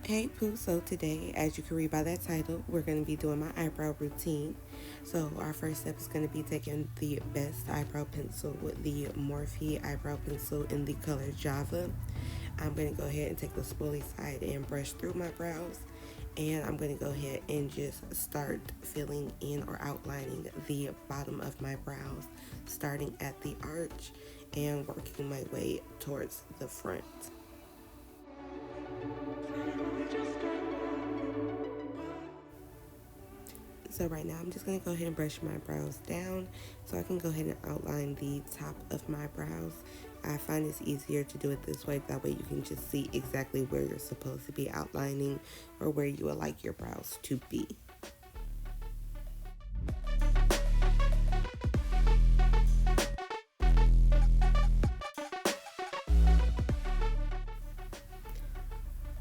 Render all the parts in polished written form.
Hey Pooh, so today, as you can read by that title, we're going to be doing my eyebrow routine. So our first step is going to be taking the best eyebrow pencil with the Morphe eyebrow pencil in the color Java. I'm going to go ahead and take the spoolie side and brush through my brows. And I'm going to go ahead and just start filling in or outlining the bottom of my brows, starting at the arch and working my way towards the front. So right now I'm just going to go ahead and brush my brows down so I can go ahead and outline the top of my brows. I find it's easier to do it this way, that way you can just see exactly where you're supposed to be outlining or where you would like your brows to be.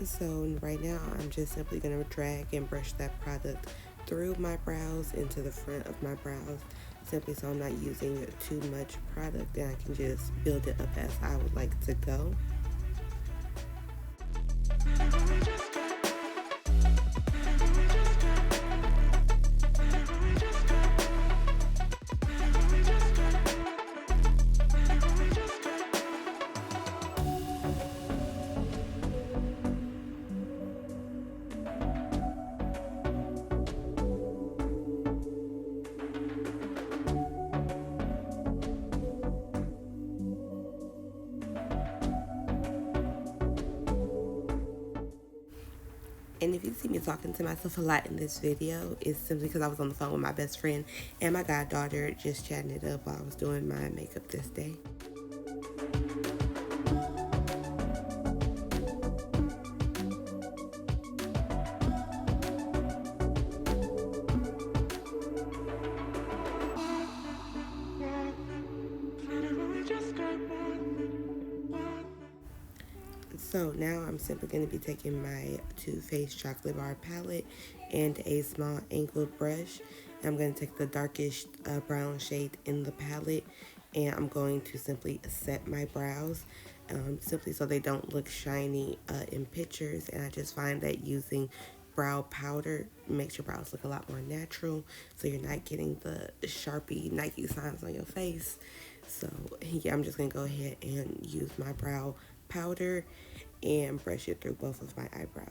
So right now I'm just simply going to drag and brush that product through my brows into the front of my brows, simply so I'm not using too much product and I can just build it up as I would like to go. And if you see me talking to myself a lot in this video, it's simply because I was on the phone with my best friend and my goddaughter just chatting it up while I was doing my makeup this day. So now I'm simply going to be taking my Too Faced Chocolate Bar palette and a small angled brush. I'm going to take the darkest brown shade in the palette and I'm going to simply set my brows simply so they don't look shiny in pictures. And I just find that using brow powder makes your brows look a lot more natural, so you're not getting the Sharpie Nike signs on your face. So yeah, I'm just going to go ahead and use my brow powder and brush it through both of my eyebrows.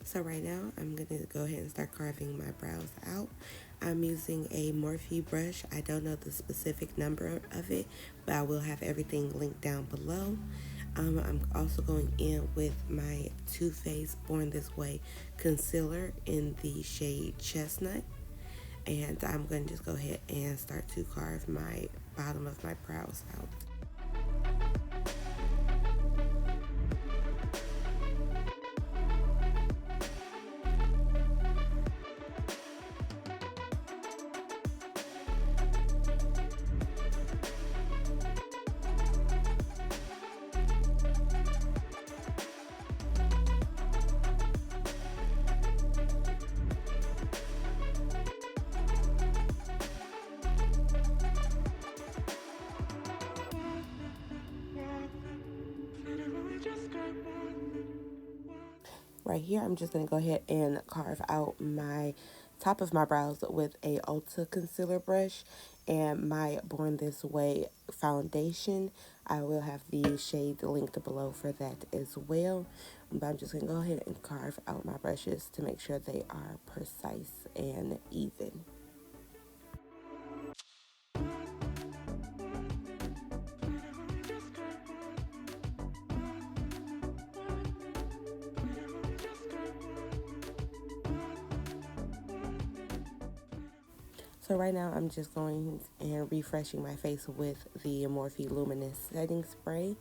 So right now, I'm going to go ahead and start carving my brows out. I'm using a Morphe brush. I don't know the specific number of it, but I will have everything linked down below. I'm also going in with my Too Faced Born This Way concealer in the shade Chestnut. And I'm going to just go ahead and start to carve my bottom of my brows out. Right here, I'm just going to go ahead and carve out my top of my brows with a Ulta concealer brush and my Born This Way foundation. I will have the shade linked below for that as well. But I'm just going to go ahead and carve out my brushes to make sure they are precise and even. So right now I'm just going and refreshing my face with the Morphe Luminous Setting Spray.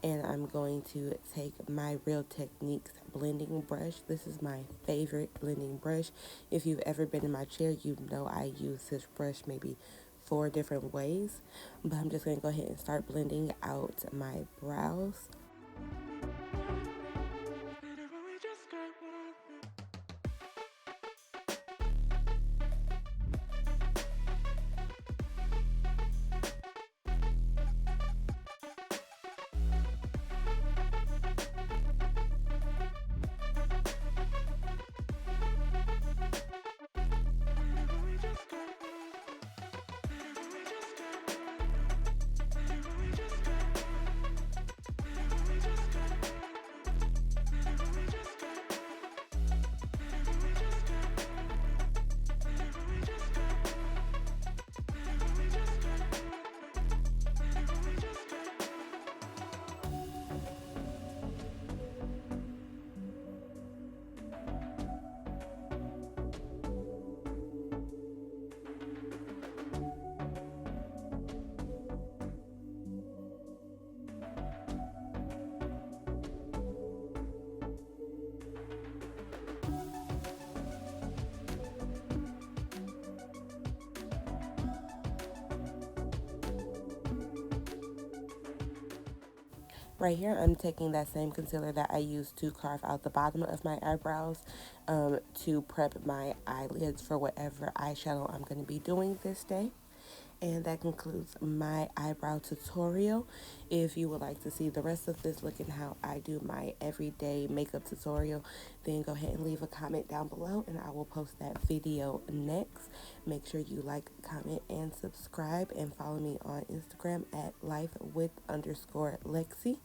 And I'm going to take my Real Techniques blending brush. This is my favorite blending brush. If you've ever been in my chair, you know I use this brush maybe 4 different ways. But I'm just going to go ahead and start blending out my brows. Right here, I'm taking that same concealer that I used to carve out the bottom of my eyebrows to prep my eyelids for whatever eyeshadow I'm going to be doing this day. And that concludes my eyebrow tutorial. If you would like to see the rest of this look and how I do my everyday makeup tutorial, then go ahead and leave a comment down below and I will post that video next. Make sure you like, comment, and subscribe, and follow me on Instagram at LifeWith_Lexie.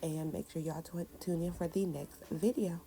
And make sure y'all tune in for the next video.